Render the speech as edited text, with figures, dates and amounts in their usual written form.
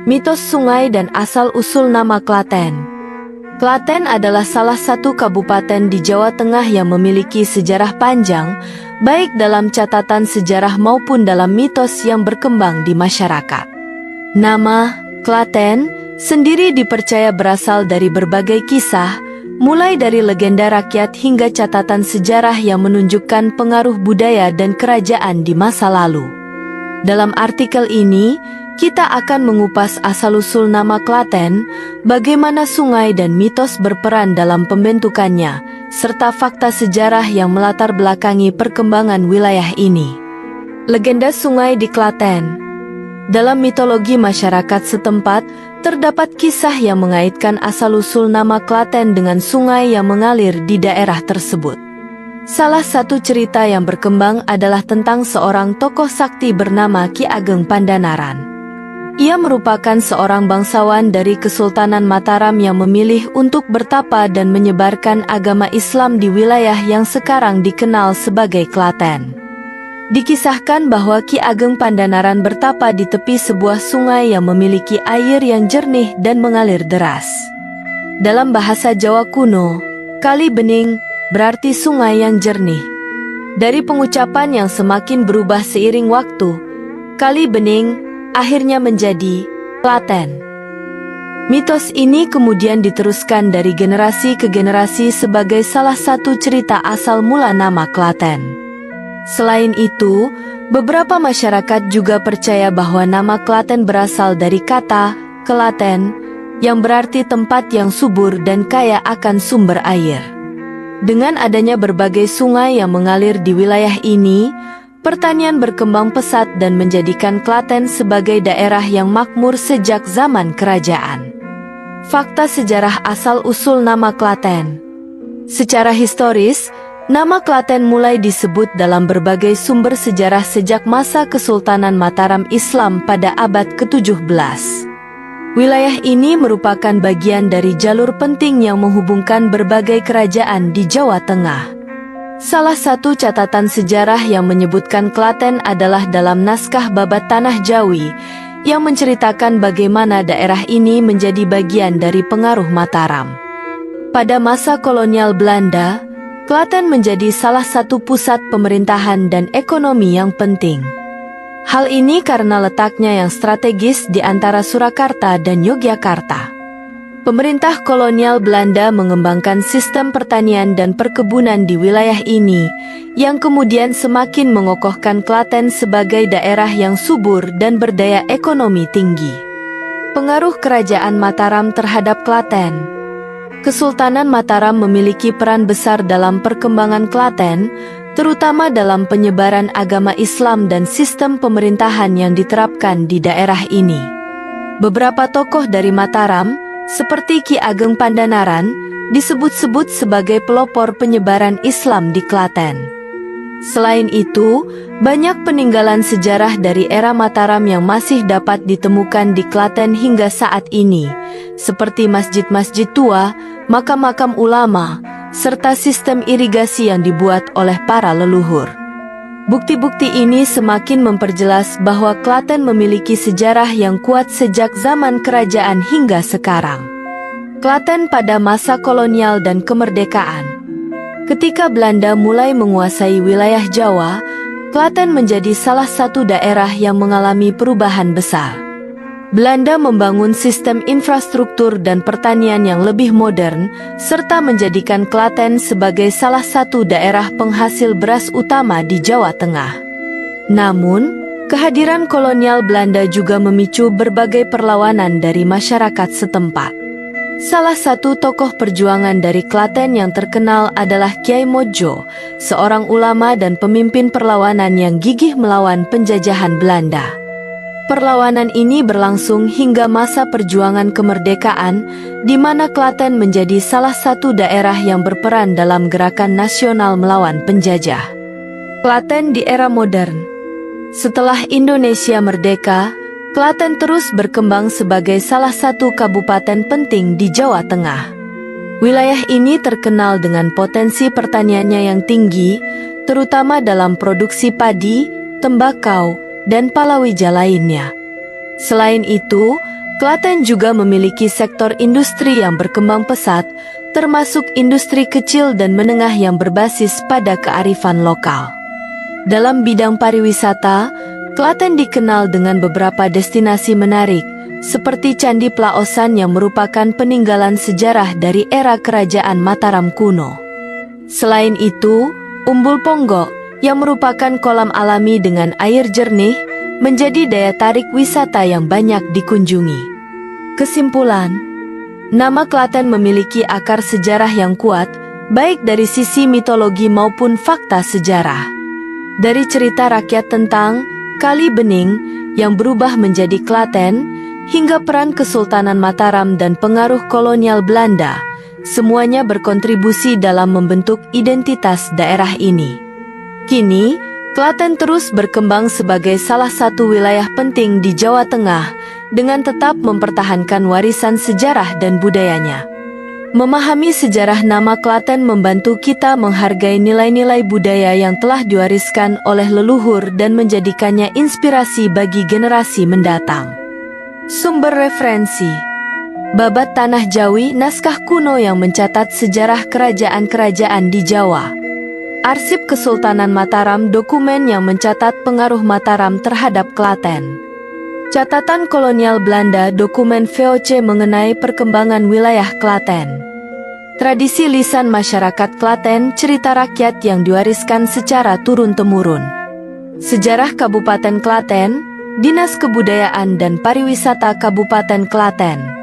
Mitos sungai dan asal-usul nama Klaten. Klaten adalah salah satu kabupaten di Jawa Tengah yang memiliki sejarah panjang, baik dalam catatan sejarah maupun dalam mitos yang berkembang di masyarakat. Nama Klaten sendiri dipercaya berasal dari berbagai kisah, mulai dari legenda rakyat hingga catatan sejarah yang menunjukkan pengaruh budaya dan kerajaan di masa lalu. Dalam artikel ini, kita akan mengupas asal-usul nama Klaten, bagaimana sungai dan mitos berperan dalam pembentukannya, serta fakta sejarah yang melatar belakangi perkembangan wilayah ini. Legenda sungai di Klaten. Dalam mitologi masyarakat setempat, terdapat kisah yang mengaitkan asal-usul nama Klaten dengan sungai yang mengalir di daerah tersebut. Salah satu cerita yang berkembang adalah tentang seorang tokoh sakti bernama Ki Ageng Pandanaran. Ia merupakan seorang bangsawan dari Kesultanan Mataram yang memilih untuk bertapa dan menyebarkan agama Islam di wilayah yang sekarang dikenal sebagai Klaten. Dikisahkan bahwa Ki Ageng Pandanaran bertapa di tepi sebuah sungai yang memiliki air yang jernih dan mengalir deras. Dalam bahasa Jawa kuno, Kali Bening berarti sungai yang jernih. Dari pengucapan yang semakin berubah seiring waktu, Kali Bening akhirnya menjadi Klaten. Mitos ini kemudian diteruskan dari generasi ke generasi sebagai salah satu cerita asal mula nama Klaten. Selain itu, beberapa masyarakat juga percaya bahwa nama Klaten berasal dari kata Kelaten, yang berarti tempat yang subur dan kaya akan sumber air. Dengan adanya berbagai sungai yang mengalir di wilayah ini, pertanian berkembang pesat dan menjadikan Klaten sebagai daerah yang makmur sejak zaman kerajaan. Fakta sejarah asal-usul nama Klaten. Secara historis, nama Klaten mulai disebut dalam berbagai sumber sejarah sejak masa Kesultanan Mataram Islam pada abad ke-17. Wilayah ini merupakan bagian dari jalur penting yang menghubungkan berbagai kerajaan di Jawa Tengah. Salah satu catatan sejarah yang menyebutkan Klaten adalah dalam naskah Babat Tanah Jawi, yang menceritakan bagaimana daerah ini menjadi bagian dari pengaruh Mataram. Pada masa kolonial Belanda, Klaten menjadi salah satu pusat pemerintahan dan ekonomi yang penting. Hal ini karena letaknya yang strategis di antara Surakarta dan Yogyakarta. Pemerintah kolonial Belanda mengembangkan sistem pertanian dan perkebunan di wilayah ini, yang kemudian semakin mengokohkan Klaten sebagai daerah yang subur dan berdaya ekonomi tinggi. Pengaruh Kerajaan Mataram terhadap Klaten. Kesultanan Mataram memiliki peran besar dalam perkembangan Klaten, terutama dalam penyebaran agama Islam dan sistem pemerintahan yang diterapkan di daerah ini. Beberapa tokoh dari Mataram, seperti Ki Ageng Pandanaran, disebut-sebut sebagai pelopor penyebaran Islam di Klaten. Selain itu, banyak peninggalan sejarah dari era Mataram yang masih dapat ditemukan di Klaten hingga saat ini, seperti masjid-masjid tua, makam-makam ulama, serta sistem irigasi yang dibuat oleh para leluhur. Bukti-bukti ini semakin memperjelas bahwa Klaten memiliki sejarah yang kuat sejak zaman kerajaan hingga sekarang. Klaten pada masa kolonial dan kemerdekaan. Ketika Belanda mulai menguasai wilayah Jawa, Klaten menjadi salah satu daerah yang mengalami perubahan besar. Belanda membangun sistem infrastruktur dan pertanian yang lebih modern, serta menjadikan Klaten sebagai salah satu daerah penghasil beras utama di Jawa Tengah. Namun, kehadiran kolonial Belanda juga memicu berbagai perlawanan dari masyarakat setempat. Salah satu tokoh perjuangan dari Klaten yang terkenal adalah Kyai Mojo, seorang ulama dan pemimpin perlawanan yang gigih melawan penjajahan Belanda. Perlawanan ini berlangsung hingga masa perjuangan kemerdekaan, di mana Klaten menjadi salah satu daerah yang berperan dalam gerakan nasional melawan penjajah. Klaten di era modern. Setelah Indonesia merdeka, Klaten terus berkembang sebagai salah satu kabupaten penting di Jawa Tengah. Wilayah ini terkenal dengan potensi pertaniannya yang tinggi, terutama dalam produksi padi, tembakau, dan palawija lainnya. Selain itu, Klaten juga memiliki sektor industri yang berkembang pesat, termasuk industri kecil dan menengah yang berbasis pada kearifan lokal. Dalam bidang pariwisata, Klaten dikenal dengan beberapa destinasi menarik, seperti Candi Plaosan yang merupakan peninggalan sejarah dari era Kerajaan Mataram kuno. Selain itu, Umbul Ponggok, yang merupakan kolam alami dengan air jernih, menjadi daya tarik wisata yang banyak dikunjungi. Kesimpulan, nama Klaten memiliki akar sejarah yang kuat, baik dari sisi mitologi maupun fakta sejarah. Dari cerita rakyat tentang Kali Bening yang berubah menjadi Klaten, hingga peran Kesultanan Mataram dan pengaruh kolonial Belanda, semuanya berkontribusi dalam membentuk identitas daerah ini. Kini, Klaten terus berkembang sebagai salah satu wilayah penting di Jawa Tengah, dengan tetap mempertahankan warisan sejarah dan budayanya. Memahami sejarah nama Klaten membantu kita menghargai nilai-nilai budaya yang telah diwariskan oleh leluhur dan menjadikannya inspirasi bagi generasi mendatang. Sumber referensi: Babat Tanah Jawi, naskah kuno yang mencatat sejarah kerajaan-kerajaan di Jawa. Arsip Kesultanan Mataram, dokumen yang mencatat pengaruh Mataram terhadap Klaten. Catatan kolonial Belanda, dokumen VOC mengenai perkembangan wilayah Klaten. Tradisi lisan masyarakat Klaten, cerita rakyat yang diwariskan secara turun-temurun. Sejarah Kabupaten Klaten, Dinas Kebudayaan dan Pariwisata Kabupaten Klaten.